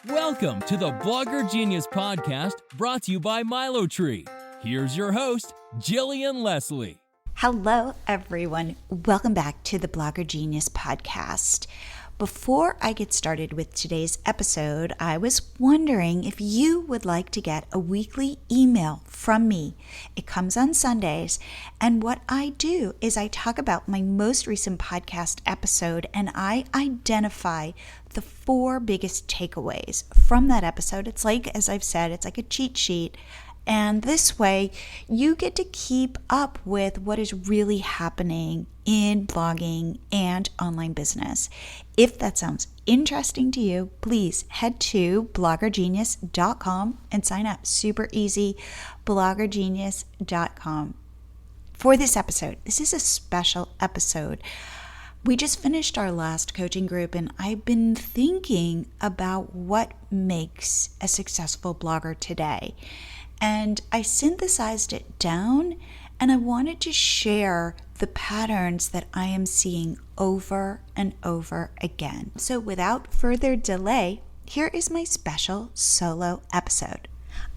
Welcome to the Blogger Genius Podcast, brought to you by MiloTree. Here's your host, Jillian Leslie. Hello, everyone. Welcome back to the Blogger Genius Podcast. Before I get started with today's episode, I was wondering if you would like to get a weekly email from me. It comes on Sundays, and what I do is I talk about my most recent podcast episode, and I identify the 4 biggest takeaways from that episode. It's like, as I've said, it's like a cheat sheet. And this way, you get to keep up with what is really happening in blogging and online business. If that sounds interesting to you, please head to bloggergenius.com and sign up. Super easy, bloggergenius.com. For this episode, this is a special episode. We just finished our last coaching group, and I've been thinking about what makes a successful blogger today. And I synthesized it down, and I wanted to share the patterns that I am seeing over and over again. So without further delay, here is my special solo episode.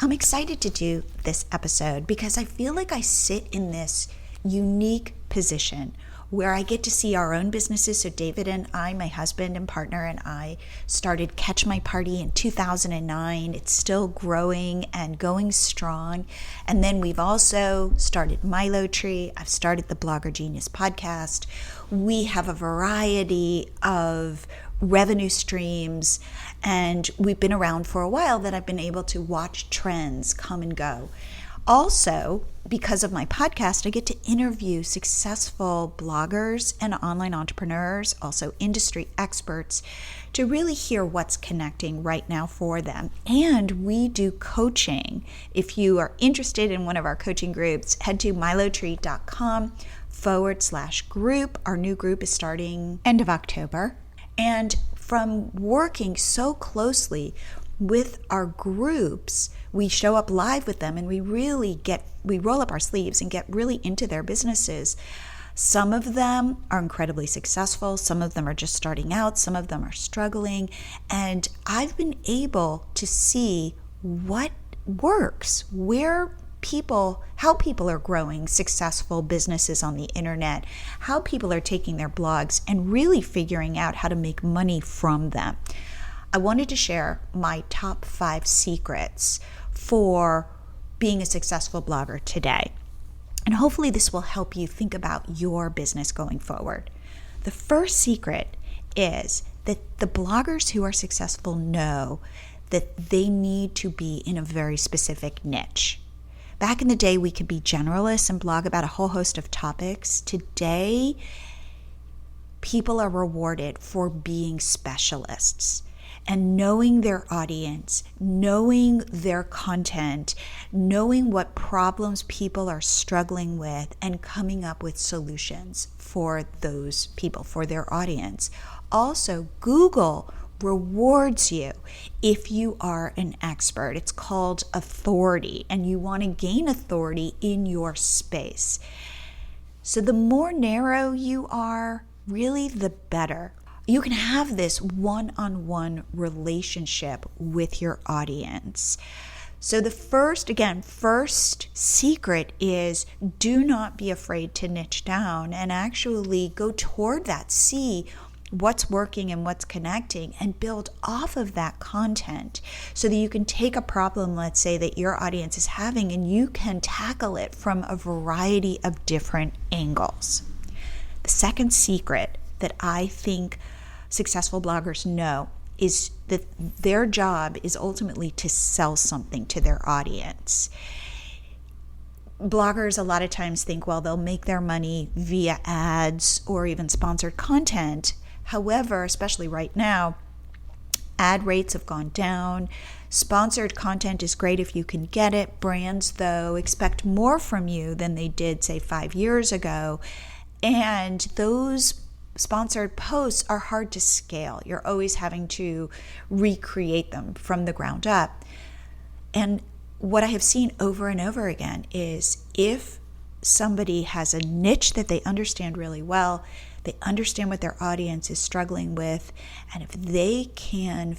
I'm excited to do this episode because I feel like I sit in this unique position where I get to see our own businesses. So David and I, my husband and partner, and I started Catch My Party in 2009. It's still growing and going strong. And then we've also started MiloTree. I've started the Blogger Genius podcast. We have a variety of revenue streams, and we've been around for a while that I've been able to watch trends come and go. Also, because of my podcast, I get to interview successful bloggers and online entrepreneurs, also industry experts, to really hear what's connecting right now for them. And we do coaching. If you are interested in one of our coaching groups, head to milotree.com/group. Our new group is starting end of October. And from working so closely with our groups, we show up live with them, and we roll up our sleeves and get really into their businesses. Some of them are incredibly successful. Some of them are just starting out. Some of them are struggling. And I've been able to see what works, how people are growing successful businesses on the internet, how people are taking their blogs and really figuring out how to make money from them. I wanted to share my top 5 secrets for being a successful blogger today. And hopefully this will help you think about your business going forward. The first secret is that the bloggers who are successful know that they need to be in a very specific niche. Back in the day, we could be generalists and blog about a whole host of topics. Today, people are rewarded for being specialists and knowing their audience, knowing their content, knowing what problems people are struggling with, and coming up with solutions for those people, for their audience. Also, Google rewards you if you are an expert. It's called authority, and you want to gain authority in your space. So the more narrow you are, really the better. You can have this one-on-one relationship with your audience. So the first secret is do not be afraid to niche down and actually go toward that. See what's working and what's connecting and build off of that content so that you can take a problem, let's say, that your audience is having, and you can tackle it from a variety of different angles. The second secret that I think successful bloggers know is that their job is ultimately to sell something to their audience. Bloggers a lot of times think, well, they'll make their money via ads or even sponsored content. However, especially right now, ad rates have gone down. Sponsored content is great if you can get it. Brands, though, expect more from you than they did, say, 5 years ago. And those sponsored posts are hard to scale. You're always having to recreate them from the ground up. And what I have seen over and over again is if somebody has a niche that they understand really well, they understand what their audience is struggling with, and if they can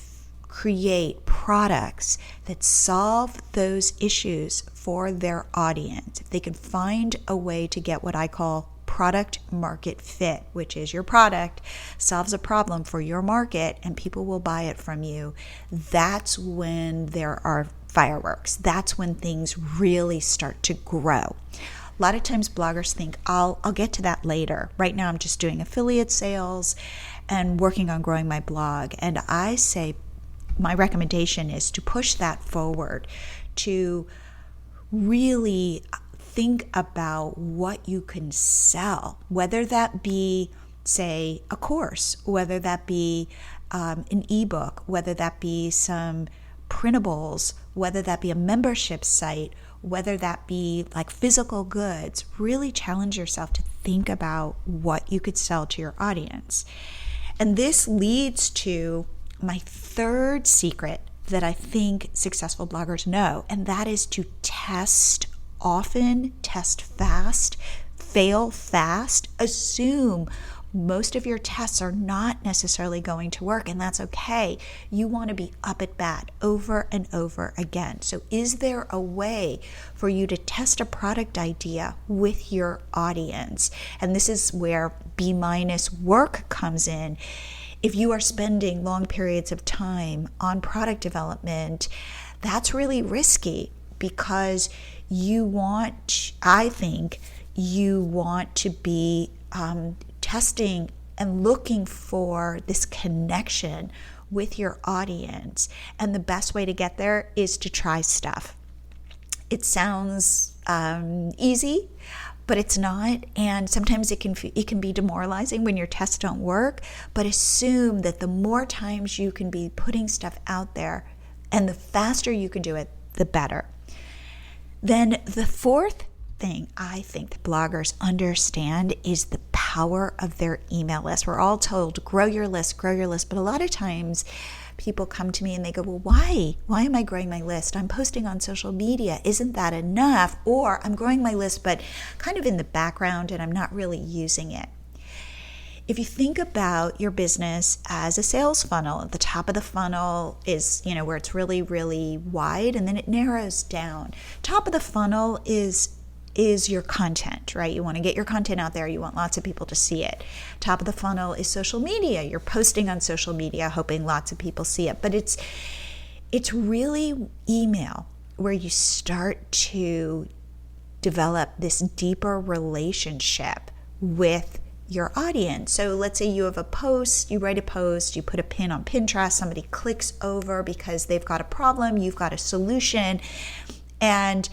create products that solve those issues for their audience, if they can find a way to get what I call product market fit, which is your product solves a problem for your market and people will buy it from you, that's when there are fireworks. That's when things really start to grow. A lot of times bloggers think, I'll get to that later. Right now I'm just doing affiliate sales and working on growing my blog. And I say my recommendation is to push that forward, to really think about what you can sell, whether that be, say, a course, whether that be an ebook, whether that be some printables, whether that be a membership site, whether that be like physical goods. Really challenge yourself to think about what you could sell to your audience. And this leads to my third secret that I think successful bloggers know, and that is to test often, test fast, fail fast, assume most of your tests are not necessarily going to work, and that's okay. You want to be up at bat over and over again. So is there a way for you to test a product idea with your audience? And this is where B- work comes in. If you are spending long periods of time on product development, that's really risky because I think you want to be testing and looking for this connection with your audience. And the best way to get there is to try stuff. It sounds easy, but it's not. And sometimes it can be demoralizing when your tests don't work. But assume that the more times you can be putting stuff out there and the faster you can do it, the better. Then the fourth thing I think that bloggers understand is the power of their email list. We're all told, grow your list, but a lot of times people come to me and they go, well, why am I growing my list? I'm posting on social media. Isn't that enough? Or I'm growing my list, but kind of in the background and I'm not really using it. If you think about your business as a sales funnel, at the top of the funnel is, where it's really, really wide, and then it narrows down. Top of the funnel is your content, right? You want to get your content out there. You want lots of people to see it. Top of the funnel is social media. You're posting on social media, hoping lots of people see it. But it's really email where you start to develop this deeper relationship with your audience. So let's say you have a post, you write a post, you put a pin on Pinterest, somebody clicks over because they've got a problem, you've got a solution, and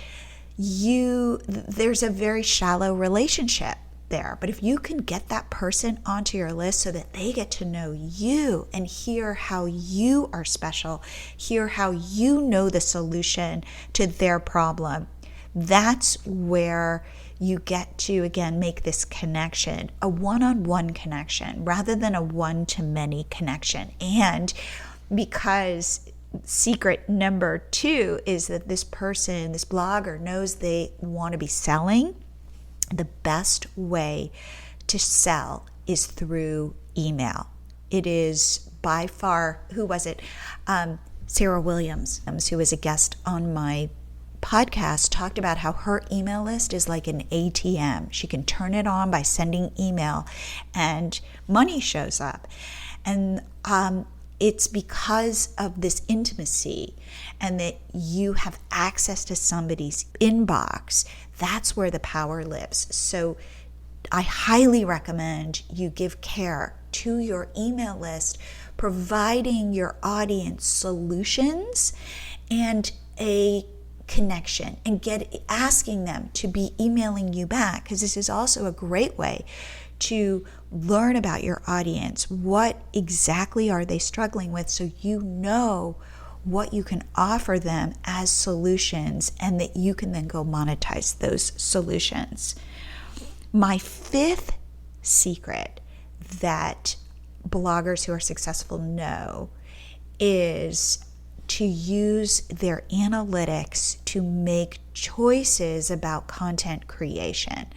there's a very shallow relationship there. But if you can get that person onto your list so that they get to know you and hear how you are special, hear how you know the solution to their problem, that's where you get to, again, make this connection, a one-on-one connection rather than a one-to-many connection. And because secret number 2 is that this person, this blogger, knows they want to be selling, the best way to sell is through email. It is by far, who was it? Sarah Williams, who was a guest on my podcast, talked about how her email list is like an ATM. She can turn it on by sending email and money shows up. And it's because of this intimacy and that you have access to somebody's inbox. That's where the power lives. So I highly recommend you give care to your email list, providing your audience solutions and a connection, and asking them to be emailing you back, because this is also a great way to learn about your audience. What exactly are they struggling with, so you know what you can offer them as solutions and that you can then go monetize those solutions. My 5th secret that bloggers who are successful know is to use their analytics to make choices about content creation.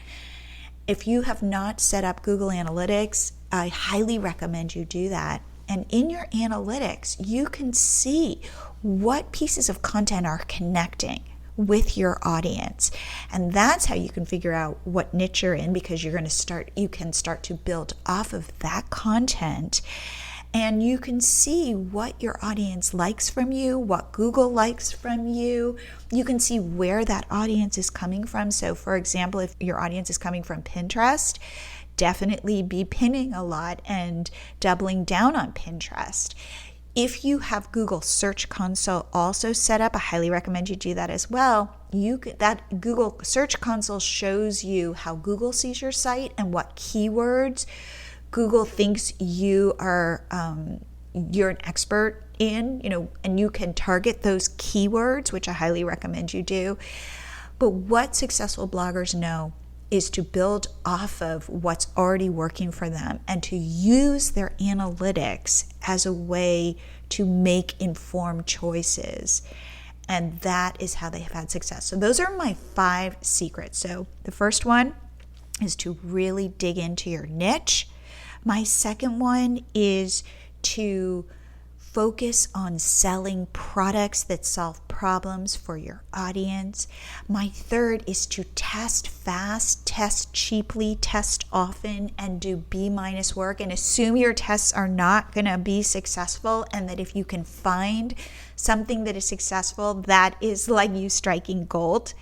If you have not set up Google Analytics, I highly recommend you do that. And in your analytics, you can see what pieces of content are connecting with your audience. And that's how you can figure out what niche you're in, because you can start to build off of that content. And you can see what your audience likes from you, what Google likes from you. You can see where that audience is coming from. So for example, if your audience is coming from Pinterest, definitely be pinning a lot and doubling down on Pinterest. If you have Google Search Console also set up, I highly recommend you do that as well. That Google Search Console shows you how Google sees your site and what keywords Google thinks you're an expert in, and you can target those keywords, which I highly recommend you do. But what successful bloggers know is to build off of what's already working for them and to use their analytics as a way to make informed choices. And that is how they have had success. So those are my 5 secrets. So the first one is to really dig into your niche. My second one is to focus on selling products that solve problems for your audience. My third is to test fast, test cheaply, test often, and do B- work, and assume your tests are not going to be successful, and that if you can find something that is successful, that is like you striking gold.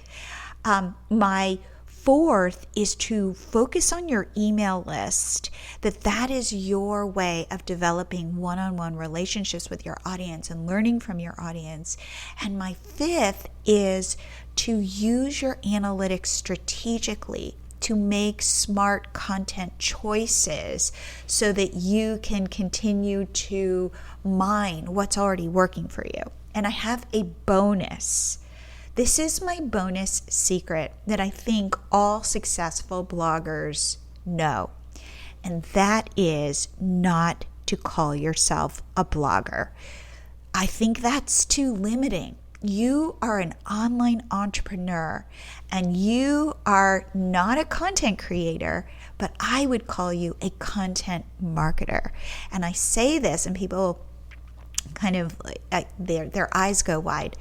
My fourth is to focus on your email list, that is your way of developing one-on-one relationships with your audience and learning from your audience. And my fifth is to use your analytics strategically to make smart content choices so that you can continue to mine what's already working for you. And I have a bonus. This is my bonus secret that I think all successful bloggers know, and that is not to call yourself a blogger. I think that's too limiting. You are an online entrepreneur, and you are not a content creator, but I would call you a content marketer. And I say this, and people kind of, their eyes go wide.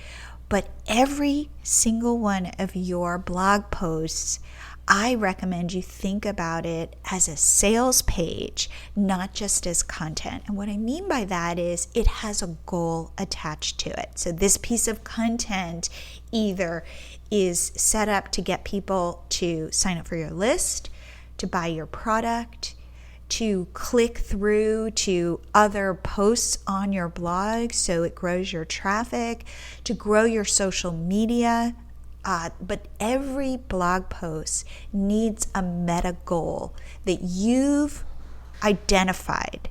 But every single one of your blog posts, I recommend you think about it as a sales page, not just as content. And what I mean by that is it has a goal attached to it. So this piece of content either is set up to get people to sign up for your list, to buy your product, to click through to other posts on your blog so it grows your traffic, to grow your social media. But every blog post needs a meta goal that you've identified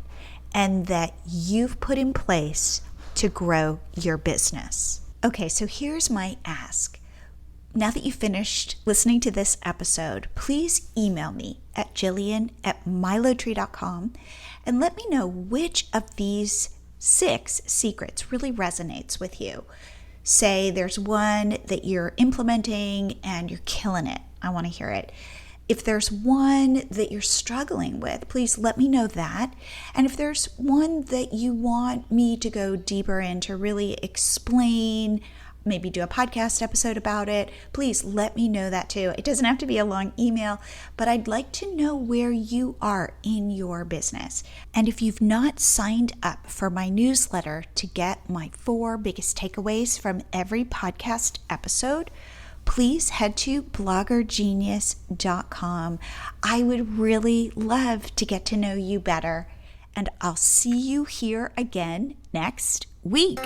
and that you've put in place to grow your business. Okay, so here's my ask. Now that you've finished listening to this episode, please email me at jillian@milotree.com and let me know which of these 6 secrets really resonates with you. Say there's one that you're implementing and you're killing it. I want to hear it. If there's one that you're struggling with, please let me know that. And if there's one that you want me to go deeper into, really explain, maybe do a podcast episode about it, please let me know that too. It doesn't have to be a long email, but I'd like to know where you are in your business. And if you've not signed up for my newsletter to get my 4 biggest takeaways from every podcast episode, please head to bloggergenius.com. I would really love to get to know you better, and I'll see you here again next week.